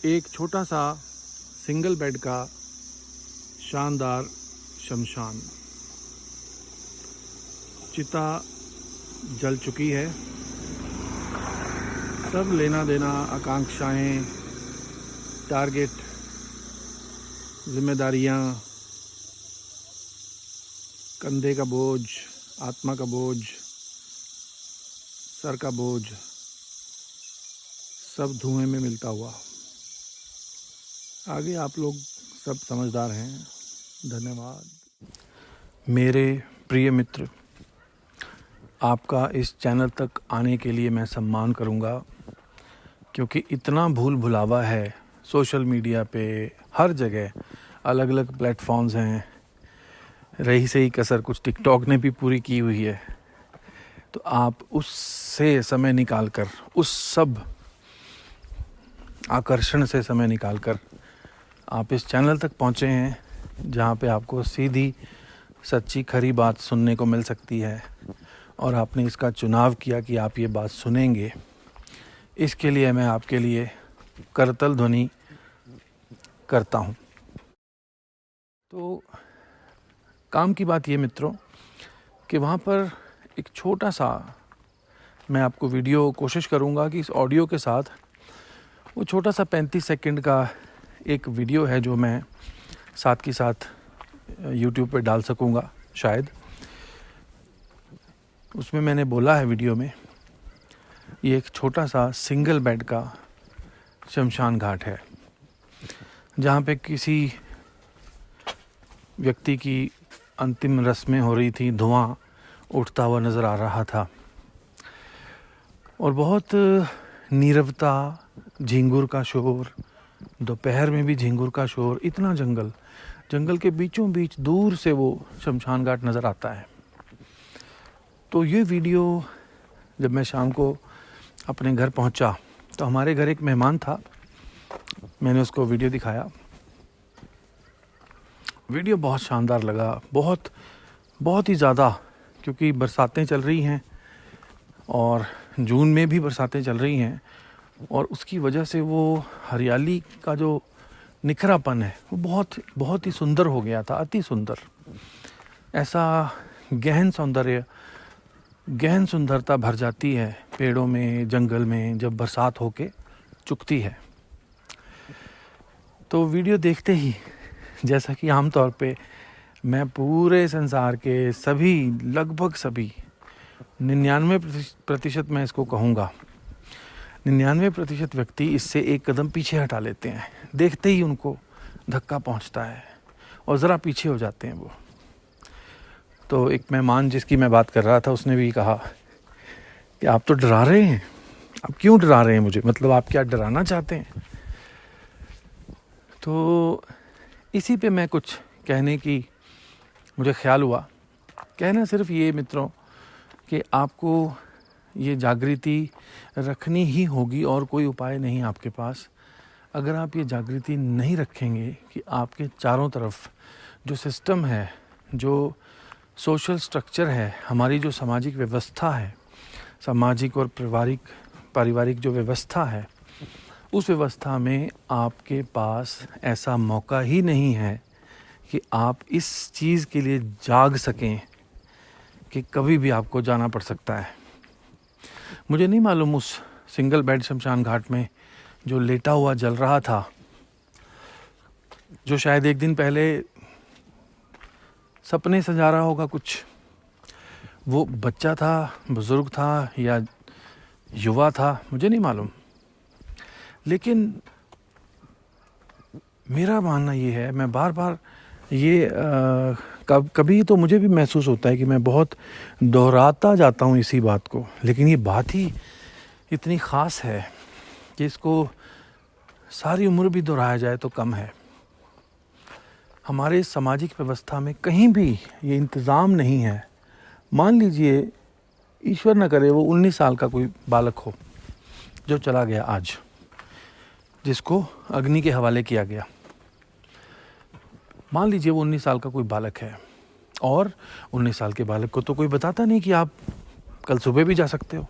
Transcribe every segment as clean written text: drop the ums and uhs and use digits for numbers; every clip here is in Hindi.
एक छोटा सा सिंगल बेड का शानदार शमशान। चिता जल चुकी है। सब लेना देना, आकांक्षाएं, टारगेट, जिम्मेदारियां, कंधे का बोझ, आत्मा का बोझ, सर का बोझ, सब धुएं में मिलता हुआ। आगे आप लोग सब समझदार हैं। धन्यवाद। मेरे प्रिय मित्र, आपका इस चैनल तक आने के लिए मैं सम्मान करूंगा, क्योंकि इतना भूल भुलावा है सोशल मीडिया पे, हर जगह अलग अलग प्लेटफॉर्म्स हैं। रही सही कसर कुछ टिकटॉक ने भी पूरी की हुई है। तो आप उससे समय निकालकर, उस सब आकर्षण से समय निकालकर आप इस चैनल तक पहुँचे हैं, जहाँ पे आपको सीधी सच्ची खरी बात सुनने को मिल सकती है। और आपने इसका चुनाव किया कि आप ये बात सुनेंगे। इसके लिए मैं आपके लिए करतल ध्वनि करता हूँ। तो काम की बात ये मित्रों कि वहाँ पर एक छोटा सा, मैं आपको वीडियो कोशिश करूँगा कि इस ऑडियो के साथ वो छोटा सा 35 सेकंड का एक वीडियो है जो मैं साथ के साथ YouTube पे डाल सकूँगा शायद। उसमें मैंने बोला है वीडियो में, ये एक छोटा सा सिंगल बेड का शमशान घाट है, जहाँ पे किसी व्यक्ति की अंतिम रस्में हो रही थी। धुआं उठता हुआ नज़र आ रहा था और बहुत नीरवता, झींगुर का शोर, दोपहर में भी झींगुर का शोर। इतना जंगल के बीचों बीच दूर से वो शमशान घाट नज़र आता है। तो ये वीडियो जब मैं शाम को अपने घर पहुंचा तो हमारे घर एक मेहमान था। मैंने उसको वीडियो दिखाया। वीडियो बहुत शानदार लगा, बहुत ही ज़्यादा, क्योंकि बरसातें चल रही हैं और जून में भी बरसातें चल रही हैं और उसकी वजह से वो हरियाली का जो निखरापन है वो बहुत ही सुंदर हो गया था। अति सुंदर, ऐसा गहन सुंदरता भर जाती है पेड़ों में, जंगल में, जब बरसात होके चुकती है। तो वीडियो देखते ही, जैसा कि आमतौर पे मैं पूरे संसार के सभी, लगभग सभी 99% मैं इसको कहूँगा, 99% व्यक्ति इससे एक कदम पीछे हटा लेते हैं। देखते ही उनको धक्का पहुँचता है और ज़रा पीछे हो जाते हैं वो। तो एक मेहमान जिसकी मैं बात कर रहा था, उसने भी कहा कि आप तो डरा रहे हैं। आप क्यों डरा रहे हैं मुझे? मतलब आप क्या डराना चाहते हैं? तो इसी पे मैं कुछ कहने की मुझे ख्याल हुआ। कहना सिर्फ ये मित्रों कि आपको ये जागृति रखनी ही होगी और कोई उपाय नहीं आपके पास। अगर आप ये जागृति नहीं रखेंगे कि आपके चारों तरफ जो सिस्टम है, जो सोशल स्ट्रक्चर है, हमारी जो सामाजिक व्यवस्था है, सामाजिक और पारिवारिक जो व्यवस्था है, उस व्यवस्था में आपके पास ऐसा मौका ही नहीं है कि आप इस चीज़ के लिए जाग सकें कि कभी भी आपको जाना पड़ सकता है। मुझे नहीं मालूम उस सिंगल बेड शमशान घाट में जो लेटा हुआ जल रहा था, जो शायद एक दिन पहले सपने सजा रहा होगा कुछ, वो बच्चा था, बुजुर्ग था या युवा था, मुझे नहीं मालूम। लेकिन मेरा मानना ये है, मैं बार बार ये कभी तो मुझे भी महसूस होता है कि मैं बहुत दोहराता जाता हूँ इसी बात को, लेकिन ये बात ही इतनी ख़ास है कि इसको सारी उम्र भी दोहराया जाए तो कम है। हमारे सामाजिक व्यवस्था में कहीं भी ये इंतज़ाम नहीं है। मान लीजिए, ईश्वर न करे, वो 19 साल का कोई बालक हो जो चला गया आज, जिसको अग्नि के हवाले किया गया। मान लीजिए वो 19 साल का कोई बालक है और 19 साल के बालक को तो कोई बताता नहीं कि आप कल सुबह भी जा सकते हो,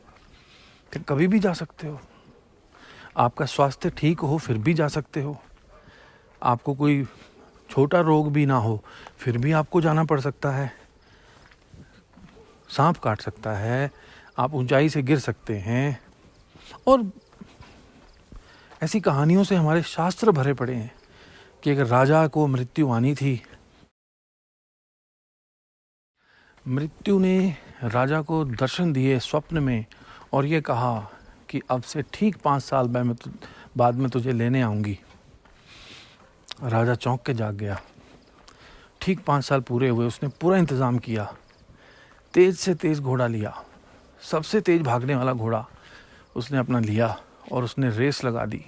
फिर कभी भी जा सकते हो। आपका स्वास्थ्य ठीक हो फिर भी जा सकते हो, आपको कोई छोटा रोग भी ना हो फिर भी आपको जाना पड़ सकता है, सांप काट सकता है, आप ऊंचाई से गिर सकते हैं। और ऐसी कहानियों से हमारे शास्त्र भरे पड़े हैं कि अगर राजा को मृत्यु आनी थी, मृत्यु ने राजा को दर्शन दिए स्वप्न में और ये कहा कि अब से ठीक 5 साल बाद में तुझे लेने आऊँगी। राजा चौंक के जाग गया। ठीक 5 साल पूरे हुए, उसने पूरा इंतज़ाम किया, तेज़ से तेज़ घोड़ा लिया, सबसे तेज़ भागने वाला घोड़ा उसने अपना लिया और उसने रेस लगा दी।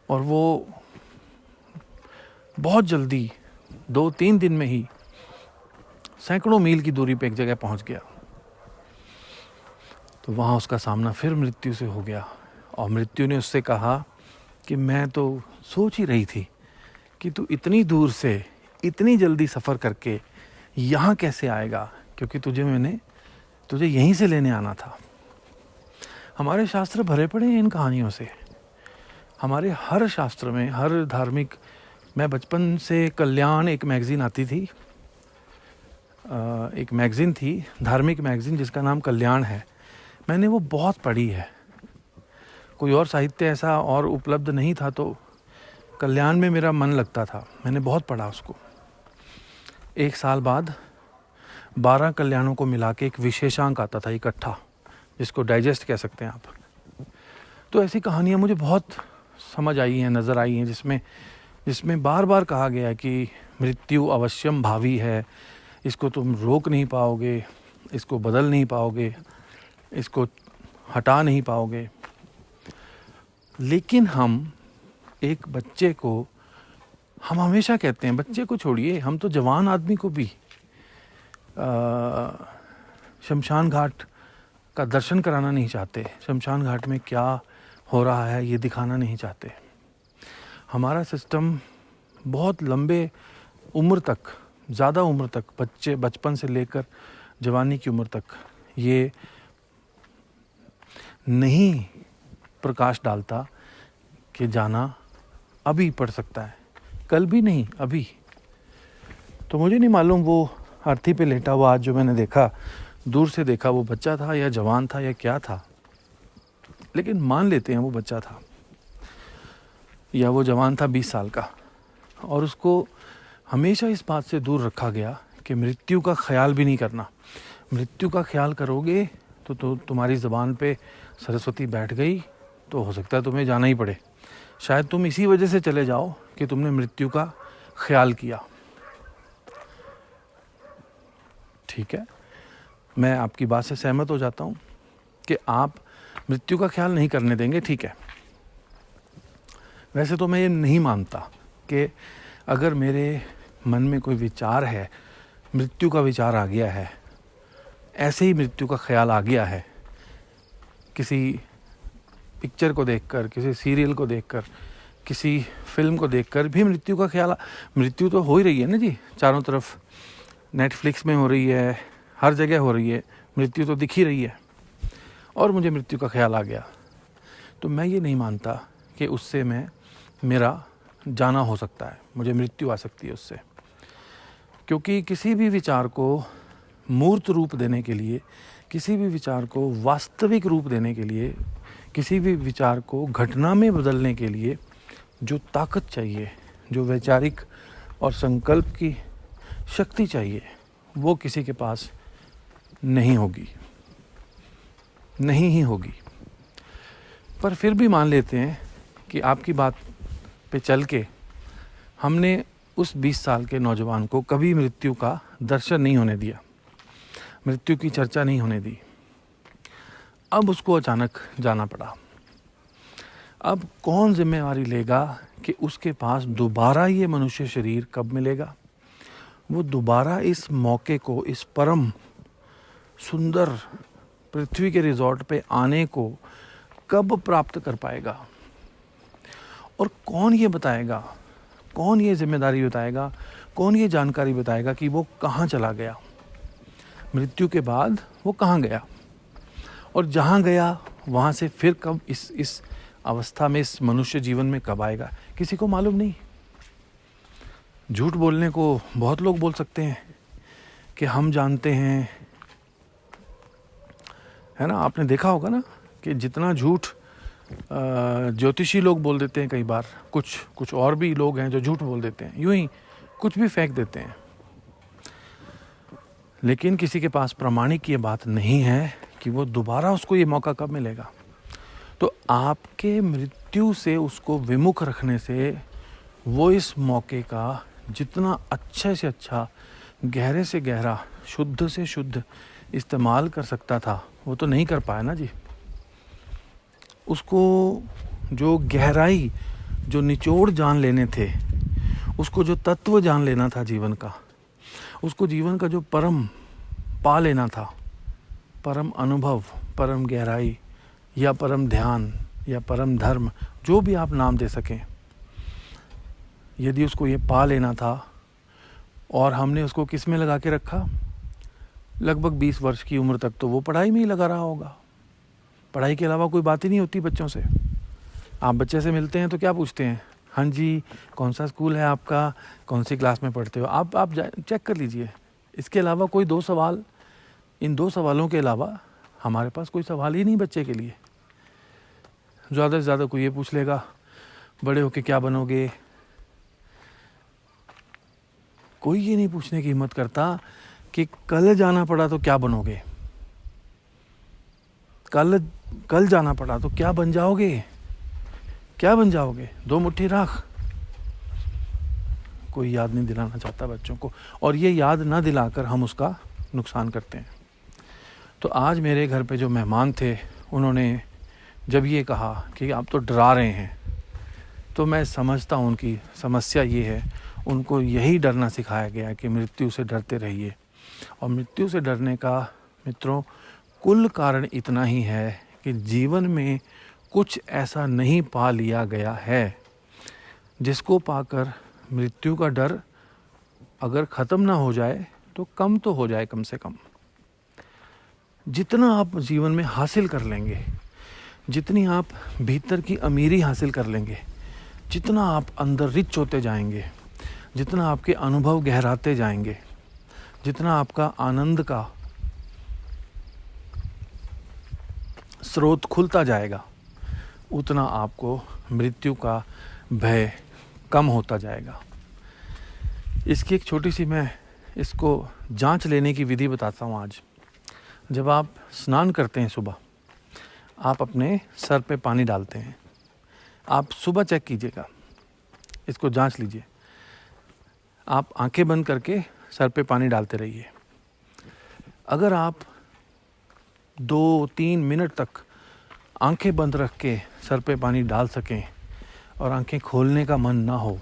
और वो बहुत जल्दी 2-3 दिन में ही सैकड़ों मील की दूरी पे एक जगह पहुंच गया। तो वहाँ उसका सामना फिर मृत्यु से हो गया और मृत्यु ने उससे कहा कि मैं तो सोच ही रही थी कि तू इतनी दूर से इतनी जल्दी सफ़र करके यहाँ कैसे आएगा, क्योंकि तुझे यहीं से लेने आना था। हमारे शास्त्र भरे पड़े हैं इन कहानियों से। हमारे हर शास्त्र में, हर धार्मिक, मैं बचपन से कल्याण एक मैगज़ीन आती थी, एक मैगज़ीन थी, धार्मिक मैगज़ीन जिसका नाम कल्याण है, मैंने वो बहुत पढ़ी है। कोई और साहित्य ऐसा और उपलब्ध नहीं था तो कल्याण में मेरा मन लगता था, मैंने बहुत पढ़ा उसको। 1 साल बाद 12 कल्याणों को मिला के एक विशेषांक आता था इकट्ठा, जिसको डाइजेस्ट कह सकते हैं आप। तो ऐसी कहानियाँ मुझे बहुत समझ आई हैं, नज़र आई हैं, जिसमें बार बार कहा गया है कि मृत्यु अवश्यम भावी है, इसको तुम रोक नहीं पाओगे, इसको बदल नहीं पाओगे, इसको हटा नहीं पाओगे। लेकिन हम एक बच्चे को, हम हमेशा कहते हैं, बच्चे को छोड़िए, हम तो जवान आदमी को भी शमशान घाट का दर्शन कराना नहीं चाहते, शमशान घाट में क्या हो रहा है ये दिखाना नहीं चाहते। हमारा सिस्टम बहुत लंबे उम्र तक, ज़्यादा उम्र तक, बचपन से लेकर जवानी की उम्र तक ये नहीं प्रकाश डालता कि जाना अभी पड़ सकता है, कल भी नहीं, अभी। तो मुझे नहीं मालूम वो अर्थी पे लेटा हुआ आज जो मैंने देखा, दूर से देखा, वो बच्चा था या जवान था या क्या था, लेकिन मान लेते हैं वो बच्चा था या वो जवान था 20 साल का। और उसको हमेशा इस बात से दूर रखा गया कि मृत्यु का ख्याल भी नहीं करना। मृत्यु का ख्याल करोगे तो तुम्हारी ज़बान पे सरस्वती बैठ गई तो हो सकता है तुम्हें जाना ही पड़े। शायद तुम इसी वजह से चले जाओ कि तुमने मृत्यु का ख्याल किया। ठीक है, मैं आपकी बात से सहमत हो जाता हूँ कि आप मृत्यु का ख्याल नहीं करने देंगे, ठीक है। वैसे तो मैं ये नहीं मानता कि अगर मेरे मन में कोई विचार है, मृत्यु का विचार आ गया है, ऐसे ही मृत्यु का ख्याल आ गया है, किसी पिक्चर को देखकर, किसी सीरियल को देखकर, किसी फिल्म को देखकर भी मृत्यु का ख्याल, मृत्यु तो हो ही रही है ना जी, चारों तरफ नेटफ्लिक्स में हो रही है, हर जगह हो रही है, मृत्यु तो दिख ही रही है, और मुझे मृत्यु का ख्याल आ गया, तो मैं ये नहीं मानता कि उससे मेरा जाना हो सकता है, मुझे मृत्यु आ सकती है उससे। क्योंकि किसी भी विचार को मूर्त रूप देने के लिए, किसी भी विचार को वास्तविक रूप देने के लिए, किसी भी विचार को घटना में बदलने के लिए जो ताकत चाहिए, जो वैचारिक और संकल्प की शक्ति चाहिए, वो किसी के पास नहीं होगी, नहीं ही होगी। पर फिर भी मान लेते हैं कि आपकी बात पे चल के हमने उस 20 साल के नौजवान को कभी मृत्यु का दर्शन नहीं होने दिया, मृत्यु की चर्चा नहीं होने दी। अब उसको अचानक जाना पड़ा। अब कौन जिम्मेवारी लेगा कि उसके पास दोबारा ये मनुष्य शरीर कब मिलेगा? वो दोबारा इस मौके को, इस परम सुंदर पृथ्वी के रिजॉर्ट पे आने को कब प्राप्त कर पाएगा? और कौन ये बताएगा, कौन ये जिम्मेदारी बताएगा, कौन ये जानकारी बताएगा कि वो कहाँ चला गया, मृत्यु के बाद वो कहाँ गया, और जहाँ गया वहाँ से फिर कब इस अवस्था में इस मनुष्य जीवन में कब आएगा, किसी को मालूम नहीं। झूठ बोलने को बहुत लोग बोल सकते हैं कि हम जानते हैं, है ना। आपने देखा होगा ना कि जितना झूठ ज्योतिषी लोग बोल देते हैं, कई बार कुछ और भी लोग हैं जो झूठ बोल देते हैं, यूं ही कुछ भी फेंक देते हैं, लेकिन किसी के पास प्रमाणिक ये बात नहीं है कि वो दोबारा उसको ये मौका कब मिलेगा। तो आपके मृत्यु से उसको विमुख रखने से वो इस मौके का जितना अच्छे से अच्छा, गहरे से गहरा, शुद्ध से शुद्ध इस्तेमाल कर सकता था, वो तो नहीं कर पाया ना जी। उसको जो गहराई, जो निचोड़ जान लेने थे, उसको जो तत्व जान लेना था जीवन का, उसको जीवन का जो परम पा लेना था, परम अनुभव, परम गहराई या परम ध्यान या परम धर्म, जो भी आप नाम दे सकें, यदि उसको ये पा लेना था और हमने उसको किस में लगा के रखा, लगभग 20 वर्ष की उम्र तक तो वो पढ़ाई में ही लगा रहा होगा। पढ़ाई के अलावा कोई बात ही नहीं होती बच्चों से। आप बच्चे से मिलते हैं तो क्या पूछते हैं, हाँ जी कौन सा स्कूल है आपका, कौन सी क्लास में पढ़ते हो, आप चेक कर लीजिए। इसके अलावा कोई 2 सवाल, इन 2 सवालों के अलावा हमारे पास कोई सवाल ही नहीं बच्चे के लिए। ज़्यादा से ज़्यादा कोई ये पूछ लेगा बड़े होके क्या बनोगे। कोई ये नहीं पूछने की हिम्मत करता कि कल जाना पड़ा तो क्या बनोगे, कल जाना पड़ा तो क्या बन जाओगे, क्या बन जाओगे, 2 मुट्ठी राख। कोई याद नहीं दिलाना चाहता बच्चों को, और ये याद ना दिलाकर हम उसका नुकसान करते हैं। तो आज मेरे घर पे जो मेहमान थे, उन्होंने जब ये कहा कि आप तो डरा रहे हैं, तो मैं समझता हूँ उनकी समस्या ये है, उनको यही डरना सिखाया गया कि मृत्यु से डरते रहिए। और मृत्यु से डरने का मित्रों कुल कारण इतना ही है कि जीवन में कुछ ऐसा नहीं पा लिया गया है जिसको पाकर मृत्यु का डर अगर ख़त्म ना हो जाए तो कम तो हो जाए। कम से कम जितना आप जीवन में हासिल कर लेंगे, जितनी आप भीतर की अमीरी हासिल कर लेंगे, जितना आप अंदर रिच होते जाएंगे, जितना आपके अनुभव गहराते जाएंगे, जितना आपका आनंद का स्रोत खुलता जाएगा, उतना आपको मृत्यु का भय कम होता जाएगा। इसकी एक छोटी सी मैं इसको जांच लेने की विधि बताता हूँ आज। जब आप स्नान करते हैं सुबह, आप अपने सर पे पानी डालते हैं। आप सुबह चेक कीजिएगा, इसको जांच लीजिए। आप आंखें बंद करके सर पे पानी डालते रहिए। अगर आप 2-3 मिनट तक आंखें बंद रख के सर पे पानी डाल सकें और आंखें खोलने का मन ना हो,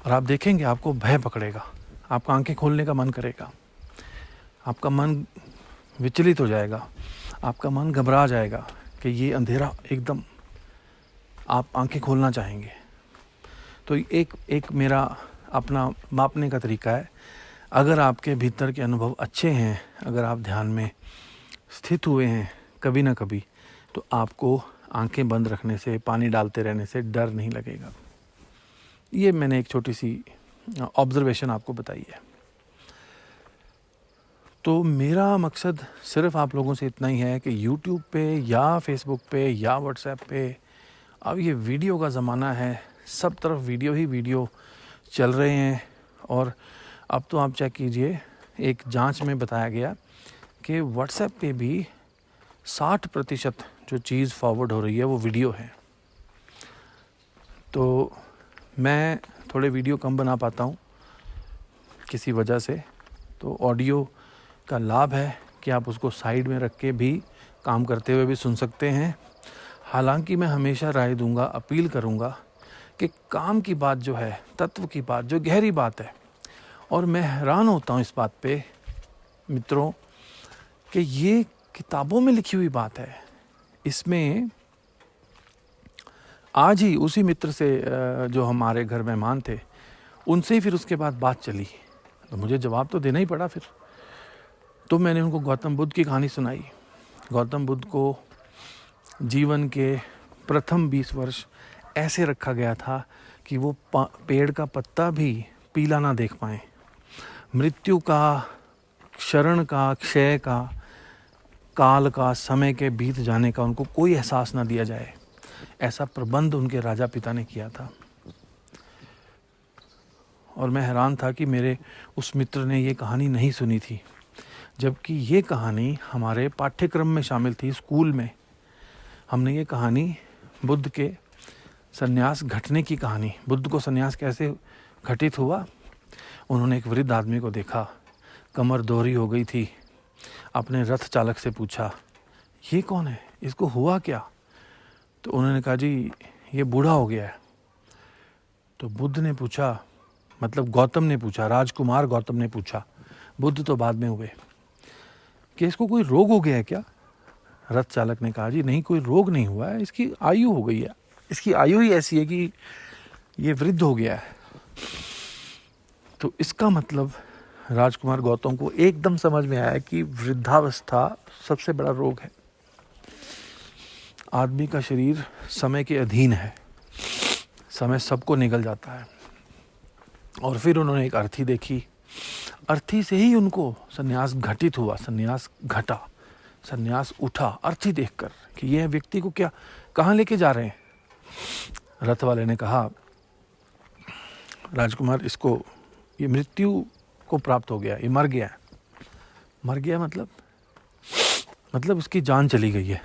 और आप देखेंगे आपको भय पकड़ेगा, आपका आंखें खोलने का मन करेगा, आपका मन विचलित हो जाएगा, आपका मन घबरा जाएगा कि ये अंधेरा एकदम, आप आंखें खोलना चाहेंगे। तो एक मेरा अपना मापने का तरीका है। अगर आपके भीतर के अनुभव अच्छे हैं, अगर आप ध्यान में स्थित हुए हैं कभी ना कभी, तो आपको आंखें बंद रखने से, पानी डालते रहने से डर नहीं लगेगा। ये मैंने एक छोटी सी ऑब्जर्वेशन आपको बताई है। तो मेरा मकसद सिर्फ आप लोगों से इतना ही है कि YouTube पे या Facebook पे या WhatsApp पे अब ये वीडियो का ज़माना है, सब तरफ वीडियो ही वीडियो चल रहे हैं। और अब तो आप चेक कीजिए, एक जांच में बताया गया कि WhatsApp पे भी 60% जो चीज़ फॉरवर्ड हो रही है वो वीडियो है। तो मैं थोड़े वीडियो कम बना पाता हूँ किसी वजह से, तो ऑडियो का लाभ है कि आप उसको साइड में रख के भी काम करते हुए भी सुन सकते हैं। हालांकि मैं हमेशा राय दूंगा, अपील करूंगा कि काम की बात जो है, तत्व की बात, जो गहरी बात है, और मैं हैरान होता हूँ इस बात पे मित्रों कि ये किताबों में लिखी हुई बात है। इसमें आज ही उसी मित्र से जो हमारे घर मेहमान थे, उनसे ही फिर उसके बाद बात चली, तो मुझे जवाब तो देना ही पड़ा फिर। तो मैंने उनको गौतम बुद्ध की कहानी सुनाई। गौतम बुद्ध को जीवन के प्रथम 20 वर्ष ऐसे रखा गया था कि वो पेड़ का पत्ता भी पीला ना देख पाए। मृत्यु का, क्षरण का, क्षय का, काल का, समय के बीत जाने का उनको कोई एहसास ना दिया जाए, ऐसा प्रबंध उनके राजा पिता ने किया था। और मैं हैरान था कि मेरे उस मित्र ने ये कहानी नहीं सुनी थी, जबकि ये कहानी हमारे पाठ्यक्रम में शामिल थी। स्कूल में हमने ये कहानी, बुद्ध के संन्यास घटने की कहानी, बुद्ध को संन्यास कैसे घटित हुआ। उन्होंने एक वृद्ध आदमी को देखा, कमर दोहरी हो गई थी। अपने रथ चालक से पूछा, ये कौन है, इसको हुआ क्या? तो उन्होंने कहा, जी ये बूढ़ा हो गया है। तो बुद्ध ने पूछा, मतलब गौतम ने पूछा, राजकुमार गौतम ने पूछा, बुद्ध तो बाद में हुए, कि इसको कोई रोग हो गया है क्या? रथ चालक ने कहा, जी नहीं, कोई रोग नहीं हुआ है, इसकी आयु हो गई है, इसकी आयु ही ऐसी है कि ये वृद्ध हो गया है। तो इसका मतलब राजकुमार गौतम को एकदम समझ में आया कि वृद्धावस्था सबसे बड़ा रोग है। आदमी का शरीर समय के अधीन है, समय सबको निगल जाता है। और फिर उन्होंने एक अर्थी देखी, अर्थी से ही उनको संन्यास घटित हुआ, संन्यास घटा, संन्यास उठा अर्थी देखकर कि यह व्यक्ति को क्या, कहाँ लेके जा रहे हैं। रथ वाले ने कहा, राजकुमार, इसको, ये मृत्यु को प्राप्त हो गया, ये मर गया है। मर गया मतलब इसकी जान चली गई है।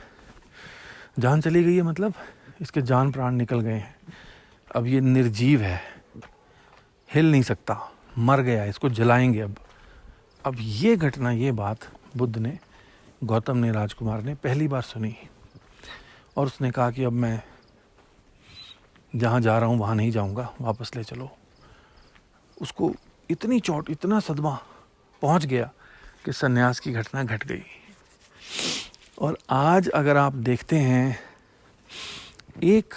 जान चली गई है मतलब इसके जान प्राण निकल गए हैं। अब ये निर्जीव है, हिल नहीं सकता, मर गया है, इसको जलाएंगे। अब ये घटना, ये बात बुद्ध ने, गौतम ने, राजकुमार ने पहली बार सुनी। और उसने कहा कि अब मैं जहाँ जा रहा हूँ वहाँ नहीं जाऊँगा, वापस ले चलो। उसको इतनी चोट, इतना सदमा पहुँच गया कि सन्यास की घटना घट गई। और आज अगर आप देखते हैं, एक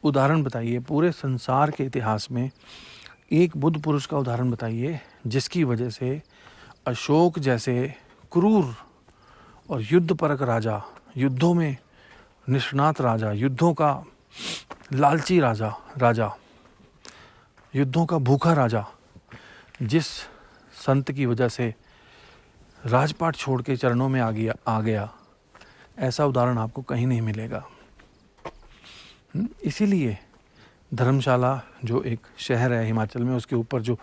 उदाहरण बताइए पूरे संसार के इतिहास में, एक बुद्ध पुरुष का उदाहरण बताइए जिसकी वजह से अशोक जैसे क्रूर और युद्धपरक राजा, युद्धों में निष्णात राजा, युद्धों का लालची राजा, युद्धों का भूखा राजा, जिस संत की वजह से राजपाट छोड़ के चरणों में आ गया, ऐसा उदाहरण आपको कहीं नहीं मिलेगा। इसीलिए धर्मशाला जो एक शहर है हिमाचल में, उसके ऊपर जो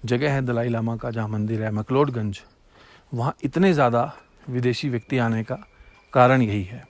जगह है दलाई लामा का, जहाँ मंदिर है मैक्लोडगंज, वहाँ इतने ज़्यादा विदेशी व्यक्ति आने का कारण यही है।